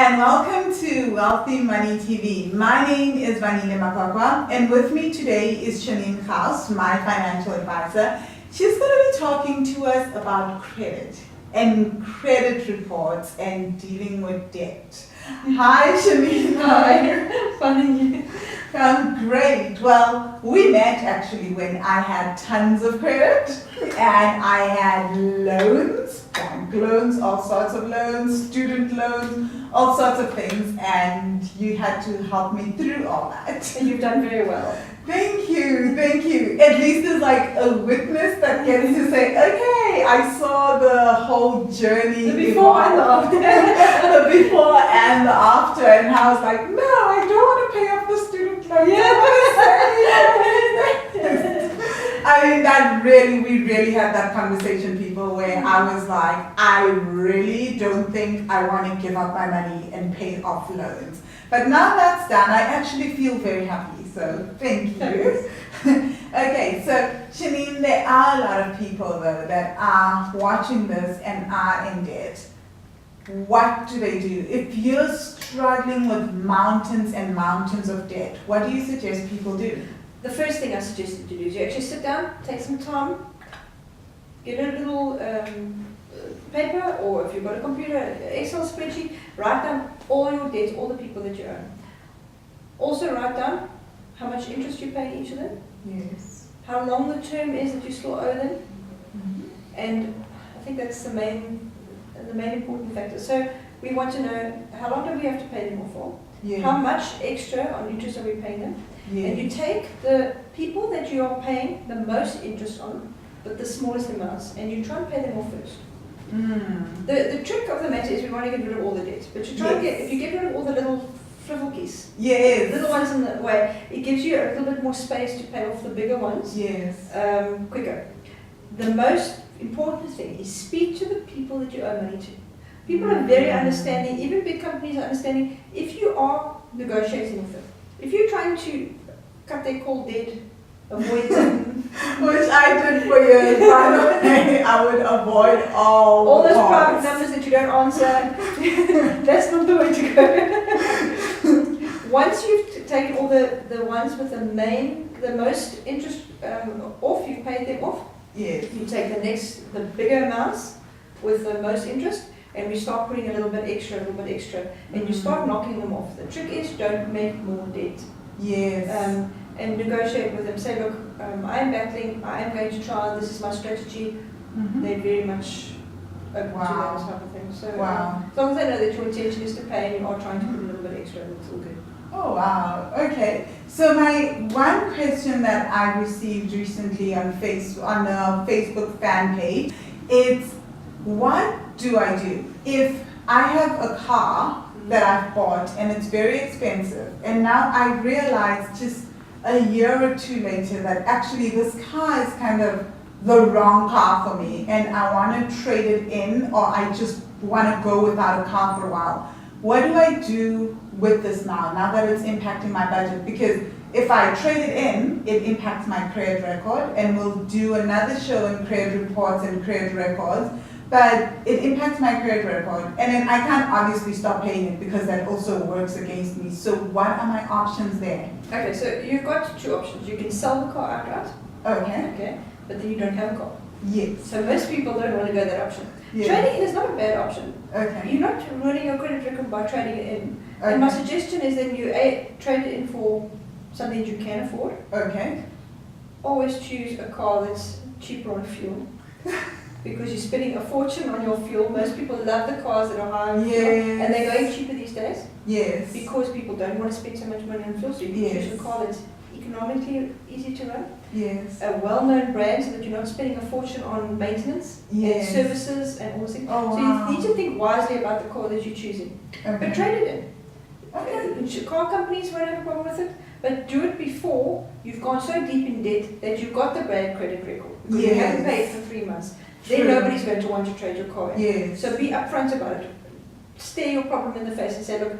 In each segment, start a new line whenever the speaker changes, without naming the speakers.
and welcome to Wealthy Money TV. My name is Vangile Makwakwa, and with me today is Janine House, my financial advisor. She's going to be talking to us about credit and credit reports and dealing with debt. Hi, Janine.
Hi. Funny.
Great. Well, we met actually when I had tons of credit and I had loans, bank loans, all sorts of loans, student loans, all sorts of things, and you had to help me through all that.
And you've done very well.
Thank you, thank you. At least there's like a witness that gets to say, okay, I saw the whole journey.
The before and the after.
The before and the after, and I was like, no, I don't want to pay off the student loan. I mean, we really had that conversation, people, where I was like, I really don't think I want to give up my money and pay off loans. But now that's done, I actually feel very happy, so thank you. Okay, so Janine, there are a lot of people though that are watching this and are in debt. What do they do? If you're struggling with mountains and mountains of debt, what do you suggest people do?
The first thing I suggest you to do is you actually sit down, take some time, get a little paper, or if you've got a computer, Excel spreadsheet, write down all your debts, all the people that you own. Also write down how much interest you pay each of them.
Yes.
How long the term is that you still owe them.
Mm-hmm.
And I think that's the main important factor. So we want to know how long do we have to pay them off for?
Yes.
How much extra on interest are we paying them?
Yes.
And you take the people that you are paying the most interest on, but the smallest amounts, and you try and pay them off first.
Mm.
The trick of the matter is we want to get rid of all the debt, but you try and if you get rid of all the little frivolkies,
yes,
little ones in the way, it gives you a little bit more space to pay off the bigger ones.
Yes.
Quicker. The most important thing is speak to the people that you owe money to. People are very understanding, even big companies are understanding. If you are negotiating with them, if you're trying to cut their call dead, avoid them.
Which I did for years, by the way. I would avoid all
those
calls.
private numbers that you don't answer. That's not the way to go. Once you've taken all the ones with the most interest off, you've paid them off.
Yes.
You take the bigger amounts with the most interest, and we start putting a little bit extra, and you start knocking them off. The trick is don't make more debt.
Yes.
And negotiate with them. Say, look, I am battling, I am going to try, this is my strategy.
Mm-hmm.
They're very much open to that type of thing. So as long as they know that your intention is to pay and you are trying to put a little bit extra, it's all good.
Oh wow, okay. So my one question that I received recently on the Facebook fan page is, what do I do if I have a car that I've bought and it's very expensive, and now I realize just a year or two later that actually this car is kind of the wrong car for me and I want to trade it in, or I just want to go without a car for a while? What do I do with this now that it's impacting my budget? Because if I trade it in, it impacts my credit record, and we'll do another show on credit reports and credit records. But it impacts my credit record, and then I can't obviously stop paying it because that also works against me. So what are my options there?
Okay, so you've got two options. You can sell the car outright. Okay, but then you don't have a car.
Yes.
So most people don't want to go that option.
Yes.
Trading in is not a bad option.
Okay.
You're not ruining your credit record by trading it in.
Okay.
And my suggestion is that you trade it in for something you can afford.
Okay.
Always choose a car that's cheaper on fuel. Because you're spending a fortune on your fuel. Most people love the cars that are high on fuel, and they're going cheaper these days.
Yes.
Because people don't want to spend so much money on fuel, so you can choose a car that's economically easy to run.
Yes.
A well-known brand, so that you're not spending a fortune on maintenance and services and all those things.
Oh,
so you need to think wisely about the car that you're choosing.
Okay.
But trade it in.
Okay.
Car companies won't have a problem with it, but do it before you've gone so deep in debt that you've got the bad credit record. Because you haven't paid for 3 months. Then nobody's going to want to trade your car in.
Yes.
So be upfront about it. Stare your problem in the face and say, look,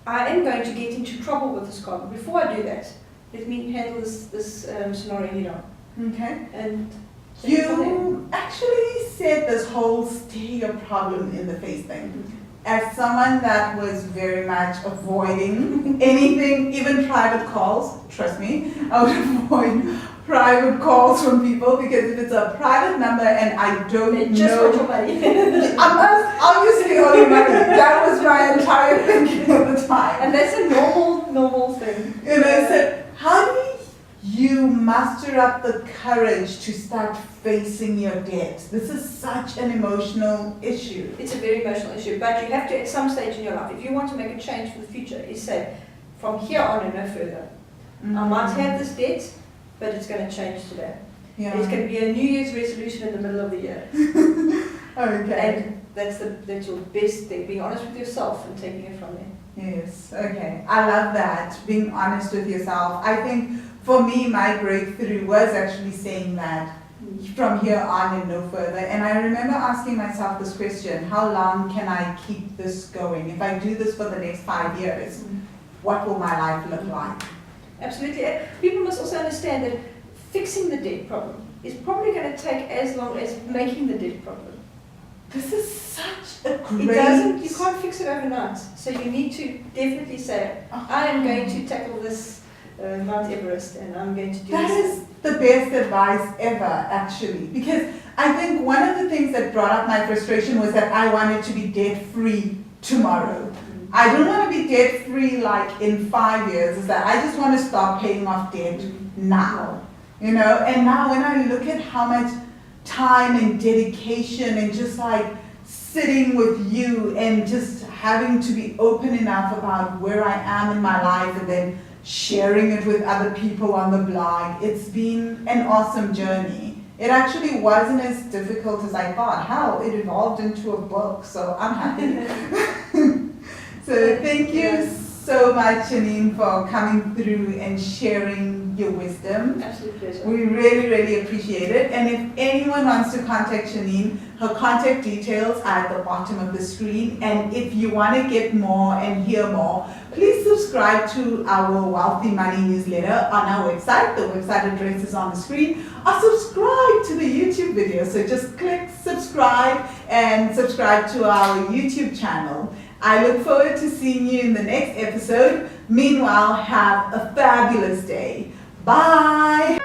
I am going to get into trouble with this car. But before I do that, let me handle this scenario head on.
Okay.
And
you actually said this whole stare your problem in the face thing. as someone that was very much avoiding anything, even private calls, trust me, I would avoid private calls from people because if it's a private number and I don't
They just
know,
want your money.
I must obviously owe you money. That was my entire thinking at the time.
And that's a normal thing.
You know, so how do you muster up the courage to start facing your debt? This is such an emotional issue.
It's a very emotional issue, but you have to, at some stage in your life, if you want to make a change for the future, is say, from here on and no further. I might have this debt, but it's going to change today.
Yeah.
It's going to be a New Year's resolution in the middle of the year.
Okay.
And that's your best thing, being honest with yourself and taking it from there.
Yes, okay. I love that, being honest with yourself. I think for me, my breakthrough was actually saying that from here on and no further. And I remember asking myself this question, how long can I keep this going? If I do this for the next 5 years, what will my life look like?
Absolutely. And people must also understand that fixing the debt problem is probably going to take as long as making the debt problem.
This is such a great...
You can't fix it overnight. So you need to definitely say, I am going to tackle this Mount Everest and I'm going to do
That
this.
is the best advice ever, actually. Because I think one of the things that brought up my frustration was that I wanted to be debt-free tomorrow. I don't want to be debt-free like in 5 years. Is that I just want to start paying off debt now. You know, and now when I look at how much time and dedication and just like sitting with you and just having to be open enough about where I am in my life and then sharing it with other people on the blog, it's been an awesome journey. It actually wasn't as difficult as I thought. Hell, it evolved into a book, so I'm happy. So thank you so much, Janine, for coming through and sharing your wisdom.
Absolute pleasure.
We really, really appreciate it. And if anyone wants to contact Janine, her contact details are at the bottom of the screen. And if you want to get more and hear more, please subscribe to our Wealthy Money newsletter on our website. The website address is on the screen. Or subscribe to the YouTube video. So just click subscribe and subscribe to our YouTube channel. I look forward to seeing you in the next episode. Meanwhile, have a fabulous day. Bye.